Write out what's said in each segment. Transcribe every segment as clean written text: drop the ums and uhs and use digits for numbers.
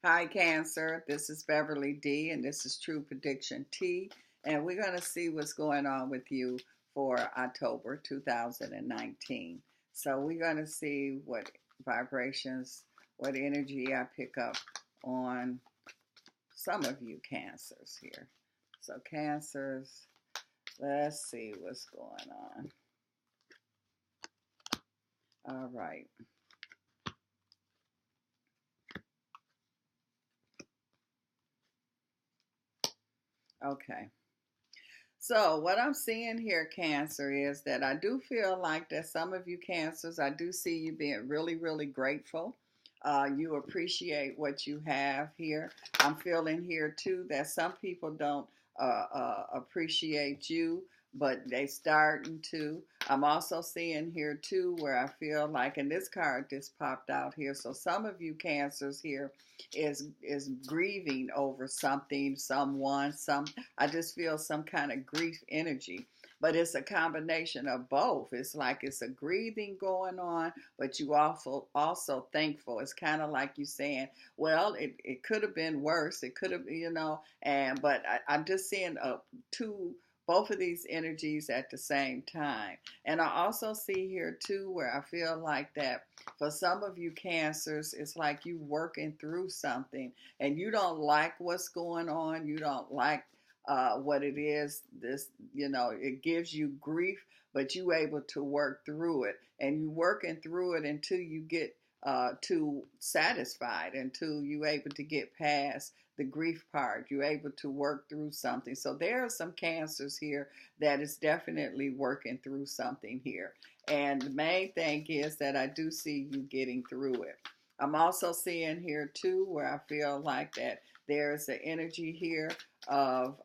Hi, Cancer. This is Beverly D, and this is True Prediction T. And we're going to see what's going on with you for October 2019. So, we're going to see what vibrations, what energy I pick up on some of you Cancers here. So, Cancers, let's see what's going on. All right. Okay. So what I'm seeing here, Cancer, is that I do feel like that some of you Cancers, I do see you being really, really grateful. You appreciate what you have here. I'm feeling here too that some people don't appreciate you, but they starting to. I'm also seeing here too where I feel like, and this card just popped out here. So some of you Cancers here is grieving over something, someone, some. I just feel some kind of grief energy, but it's a combination of both. It's like it's a grieving going on, but you also thankful. It's kind of like you saying, well, it could have been worse. It could have, and but I'm just seeing two both of these energies at the same time. And I also see here too where I feel like that for some of you Cancers, it's like you working through something and you don't like what's going on. You don't like what it is. It gives you grief, but you able to work through it, and you working through it until you get to satisfied, until you able to get past the grief part. You're able to work through something. So there are some Cancers here that is definitely working through something here. And the main thing is that I do see you getting through it. I'm also seeing here too where I feel like that there's an energy here of,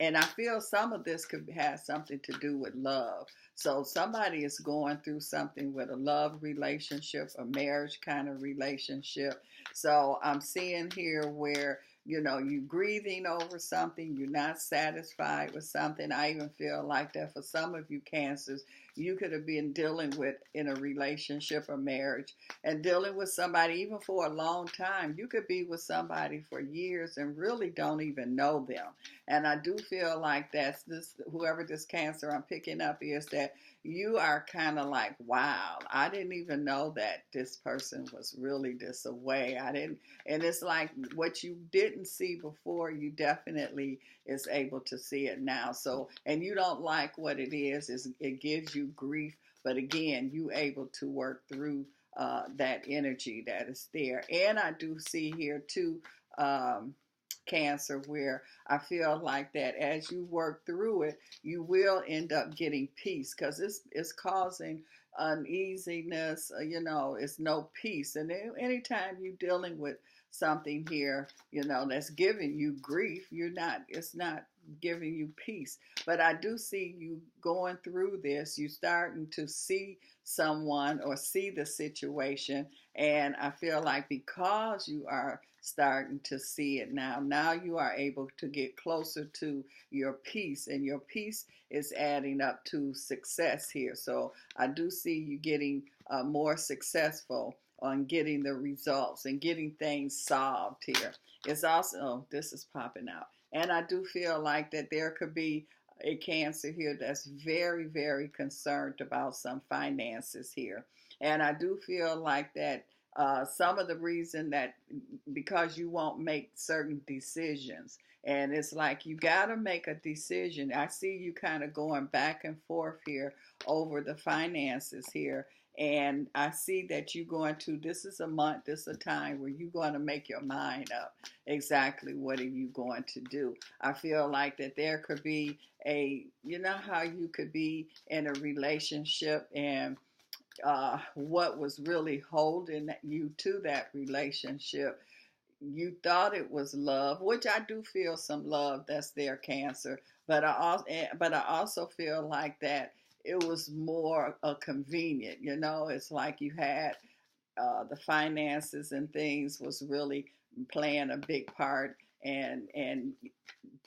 and I feel some of this could have something to do with love. So somebody is going through something with a love relationship, a marriage kind of relationship. So I'm seeing here where you grieving over something, you're not satisfied with something. I even feel like that for some of you Cancers, you could have been dealing with in a relationship or marriage and dealing with somebody even for a long time. You could be with somebody for years and really don't even know them. And I do feel like that's this, whoever this Cancer I'm picking up is that you are kind of like, wow, I didn't even know that this person was really this away. I didn't, and it's like what you didn't see before, you definitely is able to see it now. So, and you don't like what it is it gives you grief, but again, you able to work through that energy that is there. And I do see here too, Cancer, where I feel like that as you work through it, you will end up getting peace, because it's causing uneasiness. It's no peace. And anytime you're dealing with something here, that's giving you grief, it's not giving you peace. But I do see you going through this. You starting to see someone or see the situation, and I feel like because you are starting to see it now you are able to get closer to your peace, and your peace is adding up to success here. So I do see you getting more successful on getting the results and getting things solved here. It's also, oh, this is popping out. And I do feel like that there could be a Cancer here that's very, very concerned about some finances here. And I do feel like that some of the reason that because you won't make certain decisions, and it's like you got to make a decision. I see you kind of going back and forth here over the finances here, and I see that you're going to, this is a month, this is a time where you're going to make your mind up exactly what are you going to do. I feel like that there could be how you could be in a relationship, and what was really holding you to that relationship. You thought it was love, which I do feel some love that's there, Cancer. But I also feel like that it was more convenient. It's like you had the finances and things was really playing a big part, and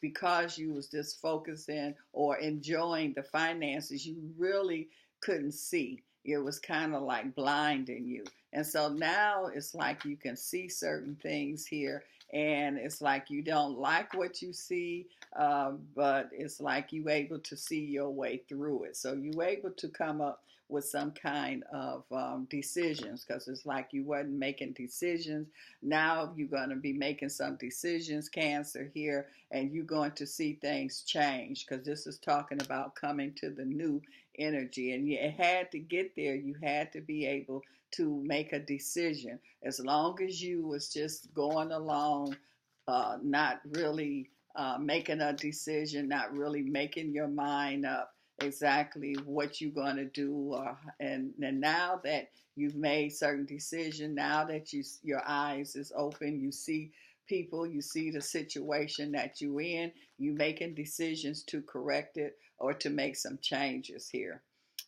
because you was just focusing or enjoying the finances, you really couldn't see. It was kind of like blinding you. And so now it's like you can see certain things here, and it's like you don't like what you see, but it's like you able to see your way through it. So you able to come up with some kind of decisions, because it's like you wasn't making decisions. Now you're going to be making some decisions, Cancer, here, and you're going to see things change, because this is talking about coming to the new energy. And you had to get there. You had to be able to make a decision. As long as you was just going along, not really making a decision, not really making your mind up exactly what you're going to do, and now that you've made certain decision, now that your eyes is open, you see people, you see the situation that you in, you making decisions to correct it or to make some changes here.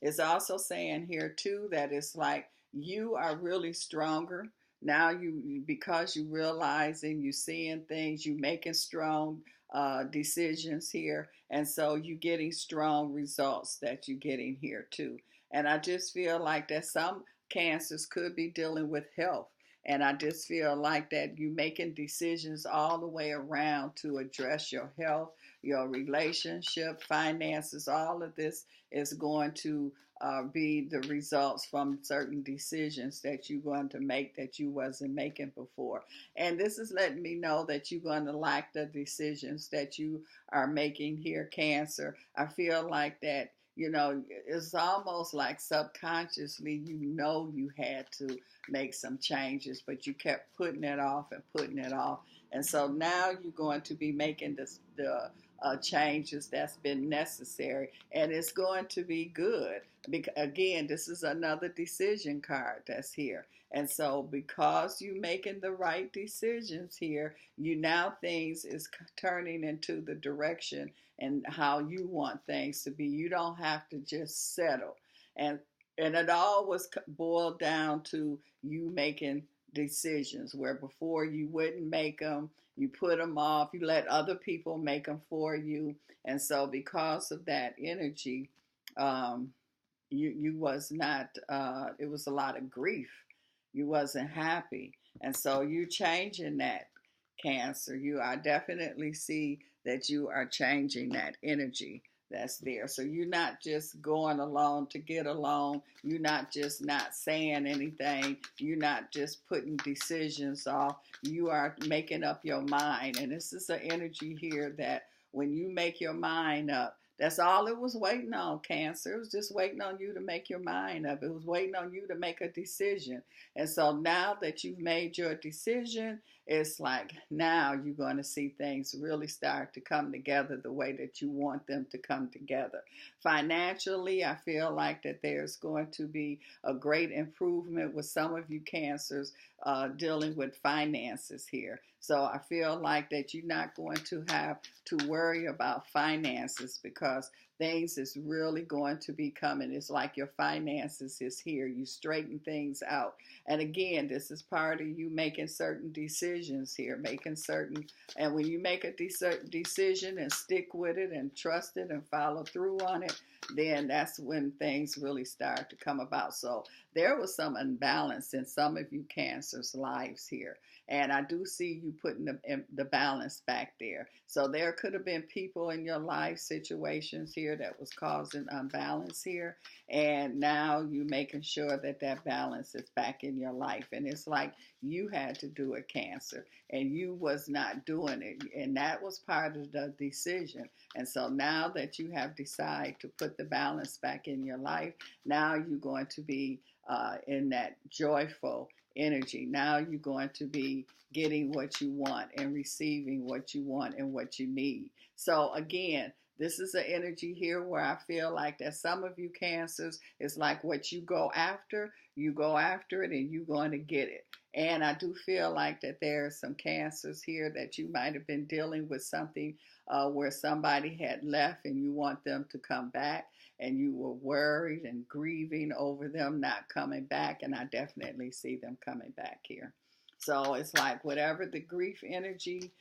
It's also saying here too that it's like you are really stronger now. Because you realizing, you seeing things, you making strong decisions here, and so you getting strong results that you getting here too. And I just feel like that some cancers could be dealing with health, and I just feel like that you making decisions all the way around to address your health, your relationship, finances. All of this is going to be the results from certain decisions that you're going to make that you wasn't making before. And this is letting me know that you're going to like the decisions that you are making here, Cancer. I feel like that, it's almost like subconsciously, you had to make some changes, but you kept putting it off and putting it off. And so now you're going to be making the changes that's been necessary, and it's going to be good. Again, this is another decision card that's here. And so because you making the right decisions here, you now things is turning into the direction and how you want things to be. You don't have to just settle. And it all was boiled down to you making decisions, where before you wouldn't make them, you put them off, you let other people make them for you. And so because of that energy, um, you was not, it was a lot of grief. You wasn't happy. And so you changing that, Cancer. I definitely see that you are changing that energy that's there. So you're not just going along to get along. You're not just not saying anything. You're not just putting decisions off. You are making up your mind. And this is an energy here that when you make your mind up, that's all it was waiting on, Cancer. It was just waiting on you to make your mind up. It was waiting on you to make a decision. And so now that you've made your decision, it's like now you're going to see things really start to come together the way that you want them to come together. Financially, I feel like that there's going to be a great improvement with some of you Cancers dealing with finances here. So I feel like that you're not going to have to worry about finances, because things is really going to be coming. It's like your finances is here. You straighten things out. And again, this is part of you making certain decisions here, and when you make a decision and stick with it and trust it and follow through on it, then that's when things really start to come about. So there was some imbalance in some of you Cancers' lives here. And I do see you putting the balance back there. So there could have been people in your life situations here that was causing unbalance here. And now you making sure that that balance is back in your life. And it's like you had to do it, Cancer, and you was not doing it. And that was part of the decision. And so now that you have decided to put the balance back in your life, now you're going to be in that joyful energy. Now you're going to be getting what you want and receiving what you want and what you need. So again, this is an energy here where I feel like that some of you Cancers, it's like what you go after it and you're going to get it. And I do feel like that there are some Cancers here that you might have been dealing with something where somebody had left and you want them to come back, and you were worried and grieving over them not coming back. And I definitely see them coming back here. So it's like whatever the grief energy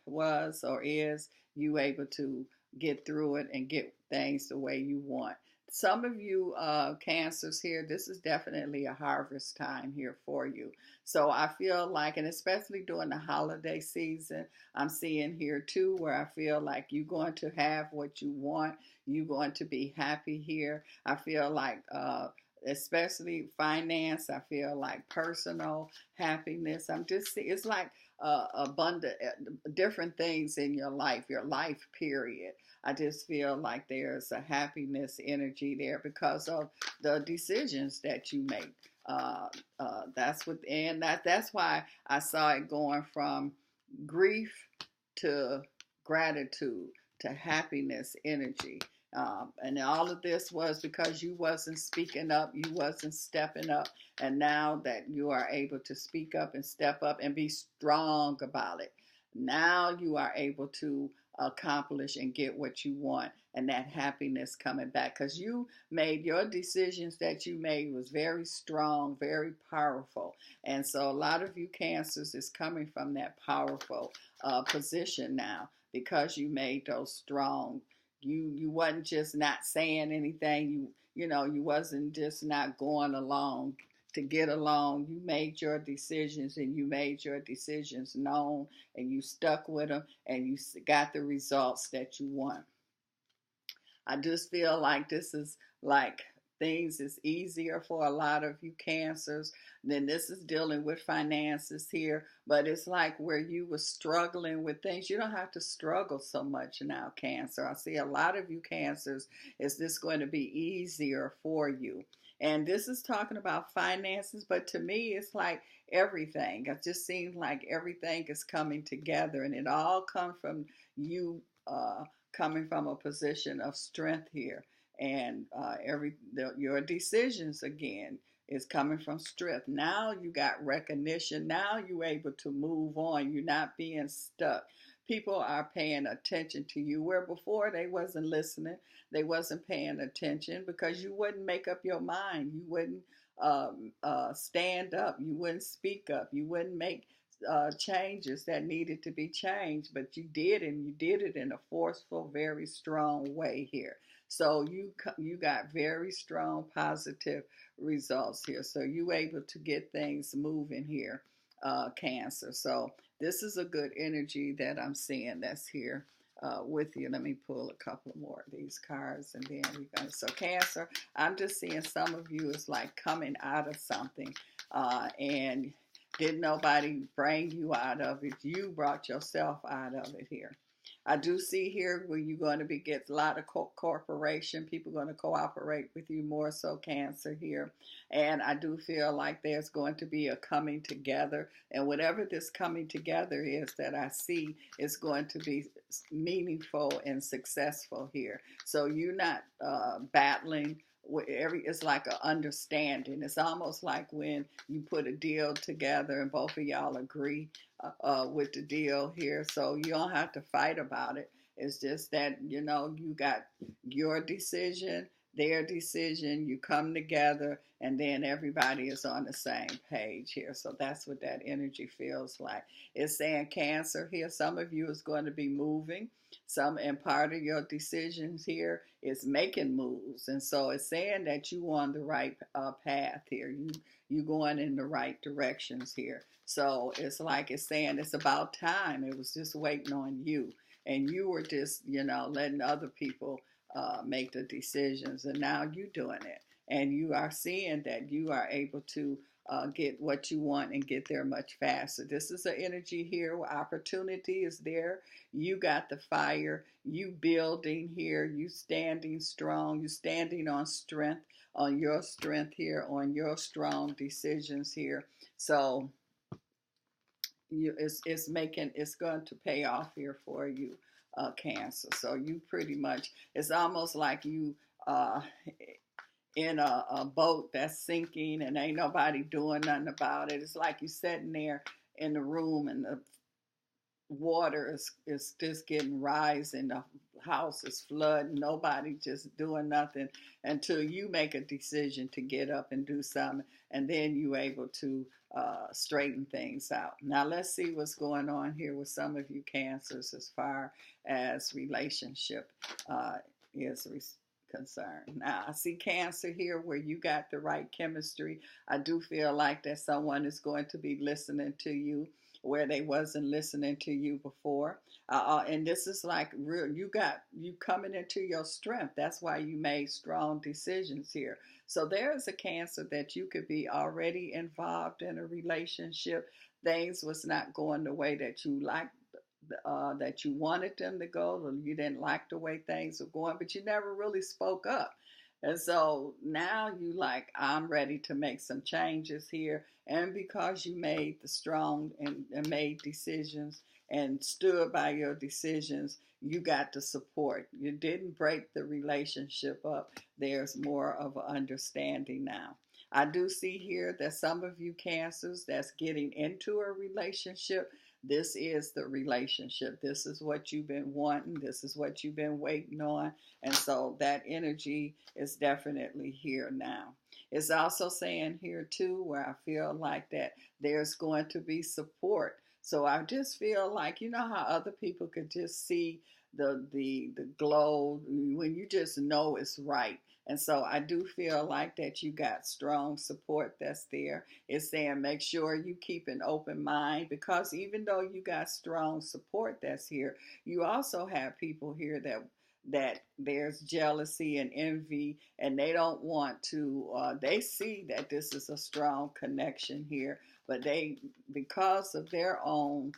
was or is, you able to get through it and get things the way you want. some of you cancers here, this is definitely a harvest time here for you. So I feel like, and especially during the holiday season, I'm seeing here too where I feel like you're going to have what you want. You're going to be happy here. I feel like especially finance, I feel like personal happiness. I'm just it's like abundant different things in your life period. I just feel like there's a happiness energy there because of the decisions that you make. That's what, and that's why I saw it going from grief to gratitude to happiness energy. And all of this was because you wasn't speaking up, you wasn't stepping up, and now that you are able to speak up and step up and be strong about it, now you are able to accomplish and get what you want, and that happiness coming back because you made your decisions that you made was very strong, very powerful. And so a lot of you cancers is coming from that powerful position now because you made those strong. You wasn't just not saying anything. You wasn't just not going along to get along. You made your decisions, and you made your decisions known, and you stuck with them, and you got the results that you want. I just feel like this is like things is easier for a lot of you cancers. Then this is dealing with finances here, but it's like where you were struggling with things, you don't have to struggle so much now, cancer. I see a lot of you cancers, is this going to be easier for you? And this is talking about finances, but to me, it's like everything. It just seems like everything is coming together, and it all comes from you coming from a position of strength here, and your decisions again is coming from strength. Now you got recognition. Now you're able to move on. You're not being stuck. People are paying attention to you where before they wasn't listening. They wasn't paying attention because you wouldn't make up your mind. You wouldn't stand up. You wouldn't speak up. You wouldn't make changes that needed to be changed, but you did, and you did it in a forceful, very strong way here. So you got very strong positive results here. So you able to get things moving here, Cancer. So this is a good energy that I'm seeing that's here with you. Let me pull a couple more of these cards, and then we're gonna. So Cancer, I'm just seeing some of you is like coming out of something, and didn't nobody bring you out of it. You brought yourself out of it here. I do see here where you're going to be get a lot of corporation people going to cooperate with you more so, Cancer here. And I do feel like there's going to be a coming together, and whatever this coming together is that I see is going to be meaningful and successful here. So you're not battling. It's like an understanding. It's almost like when you put a deal together and both of y'all agree with the deal here, so you don't have to fight about it. It's just that you got your decision, their decision, you come together, and then everybody is on the same page here. So that's what that energy feels like. It's saying, Cancer here, some of you is going to be moving. And part of your decisions here is making moves, and so it's saying that you on the right path here. You going in the right directions here. So it's like it's saying it's about time. It was just waiting on you, and you were just letting other people make the decisions, and now you doing it, and you are seeing that you are able to get what you want and get there much faster. This is an energy here where opportunity is there. You got the fire. You building here. You standing strong. You standing on strength, on your strength here, on your strong decisions here. So it's going to pay off here for you, Cancer. So you pretty much, it's almost like you in a boat that's sinking and ain't nobody doing nothing about it. It's like you sitting there in the room, and the water is just getting rising. The house is flooding. Nobody just doing nothing until you make a decision to get up and do something, and then you able to straighten things out. Now let's see what's going on here with some of you cancers as far as relationship is concerned. Now, I see Cancer here where you got the right chemistry. I do feel like that someone is going to be listening to you where they wasn't listening to you before. And this is like real, you coming into your strength. That's why you made strong decisions here. So there is a Cancer that you could be already involved in a relationship. Things was not going the way that you liked, that you wanted them to go, or you didn't like the way things were going, but you never really spoke up. And so now you like, I'm ready to make some changes here. And because you made the strong and made decisions and stood by your decisions, you got the support. You didn't break the relationship up. There's more of an understanding now. I do see here that some of you Cancers that's getting into a relationship, this is the relationship. This is what you've been wanting. This is what you've been waiting on. And so that energy is definitely here now. It's also saying here too, where I feel like that there's going to be support. So I just feel like, you know how other people could just see the glow when you just know it's right. And so I do feel like that you got strong support that's there. It's saying make sure you keep an open mind, because even though you got strong support that's here, you also have people here that there's jealousy and envy, and they don't want to, they see that this is a strong connection here, but they, because of their own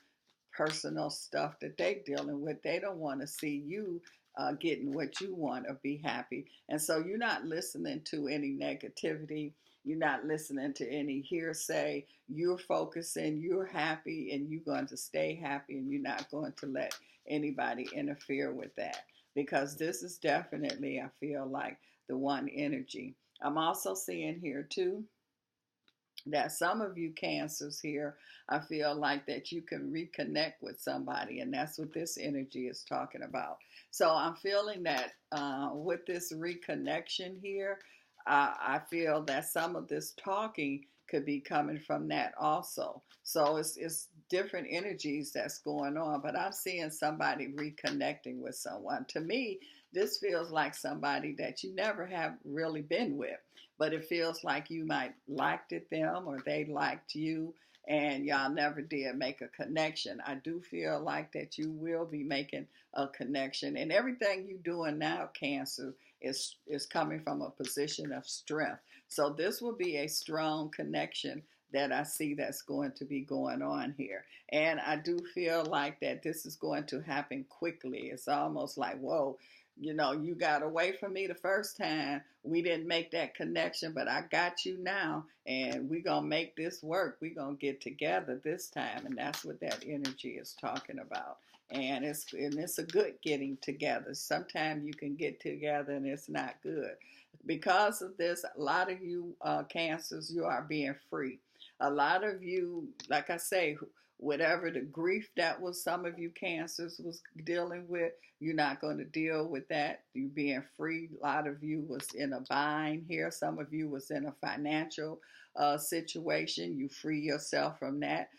personal stuff that they're dealing with, they don't want to see you getting what you want or be happy. And so you're not listening to any negativity. You're not listening to any hearsay. You're focusing, you're happy, and you're going to stay happy, and you're not going to let anybody interfere with that. Because this is definitely, I feel like, the one energy. I'm also seeing here too that some of you Cancers here, I feel like that you can reconnect with somebody, and that's what this energy is talking about. So I'm feeling that with this reconnection here, I feel that some of this talking could be coming from that also. So it's different energies that's going on, but I'm seeing somebody reconnecting with someone. To me, this feels like somebody that you never have really been with, but it feels like you might liked it them or they liked you, and y'all never did make a connection. I do feel like that you will be making a connection, and everything you doing now, Cancer, is coming from a position of strength. So this will be a strong connection that I see that's going to be going on here. And I do feel like that this is going to happen quickly. It's almost like, whoa, you know, you got away from me the first time. We didn't make that connection, but I got you now, and we're going to make this work. We're going to get together this time. And that's what that energy is talking about. And it's a good getting together. Sometimes you can get together and it's not good. Because of this, a lot of you Cancers, you are being free. A lot of you, like I say, whatever the grief that was some of you Cancers was dealing with, you're not going to deal with that. You being free. A lot of you was in a bind here. Some of you was in a financial situation. You free yourself from that.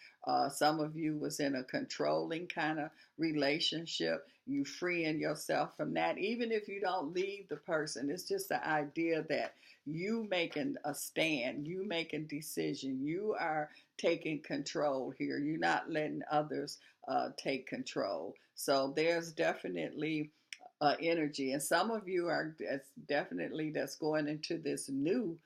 Some of you was in a controlling kind of relationship. You freeing yourself from that. Even if you don't leave the person, it's just the idea that you making a stand, you making decision, you are taking control here. You're not letting others take control. So there's definitely energy, and some of you are definitely that's going into this new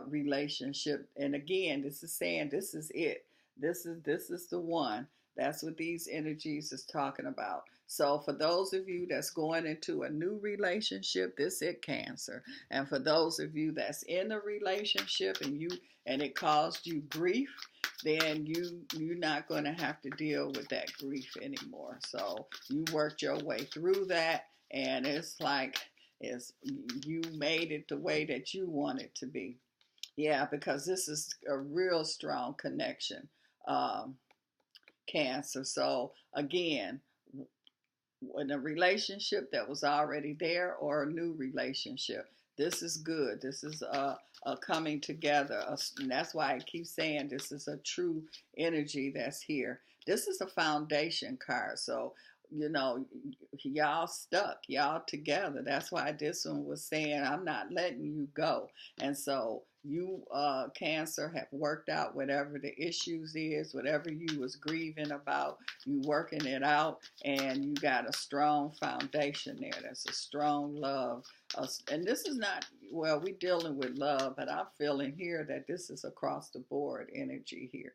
relationship. And again, this is saying this is it. This is the one. That's what these energies is talking about. So for those of you that's going into a new relationship, this is Cancer. And for those of you that's in a relationship and it caused you grief, then you're not going to have to deal with that grief anymore. So you worked your way through that, and it's like you made it the way that you want it to be. Yeah, because this is a real strong connection, um, Cancer. So again, in a relationship that was already there or a new relationship, this is good. This is a coming together. And that's why I keep saying this is a true energy that's here. This is a foundation card. So you know, y'all stuck, y'all together. That's why this one was saying, I'm not letting you go. And so you, Cancer, have worked out whatever the issues is, whatever you was grieving about, you working it out, and you got a strong foundation there. That's a strong love. And this is not, well, we dealing with love, but I'm feeling here that this is across the board energy here.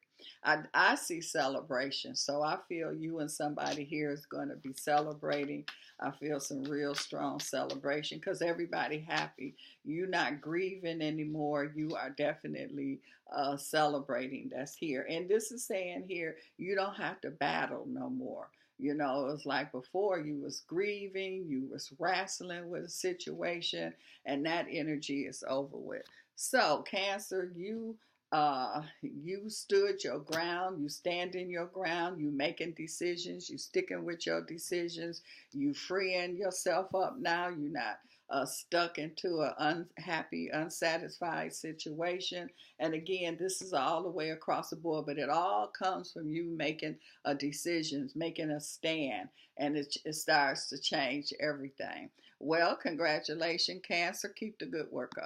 I see celebration. So I feel you and somebody here is going to be celebrating. I feel some real strong celebration because everybody happy. You're not grieving anymore. You are definitely celebrating. That's here. And this is saying here, you don't have to battle no more. You know, it was like before you was grieving, you was wrestling with a situation, and that energy is over with. So, Cancer, you stood your ground, you standing your ground, you making decisions, you sticking with your decisions, you freeing yourself up now. You're not stuck into an unhappy, unsatisfied situation. And again, this is all the way across the board, but it all comes from you making a decision, making a stand, and it starts to change everything. Well, congratulations, Cancer. Keep the good work up.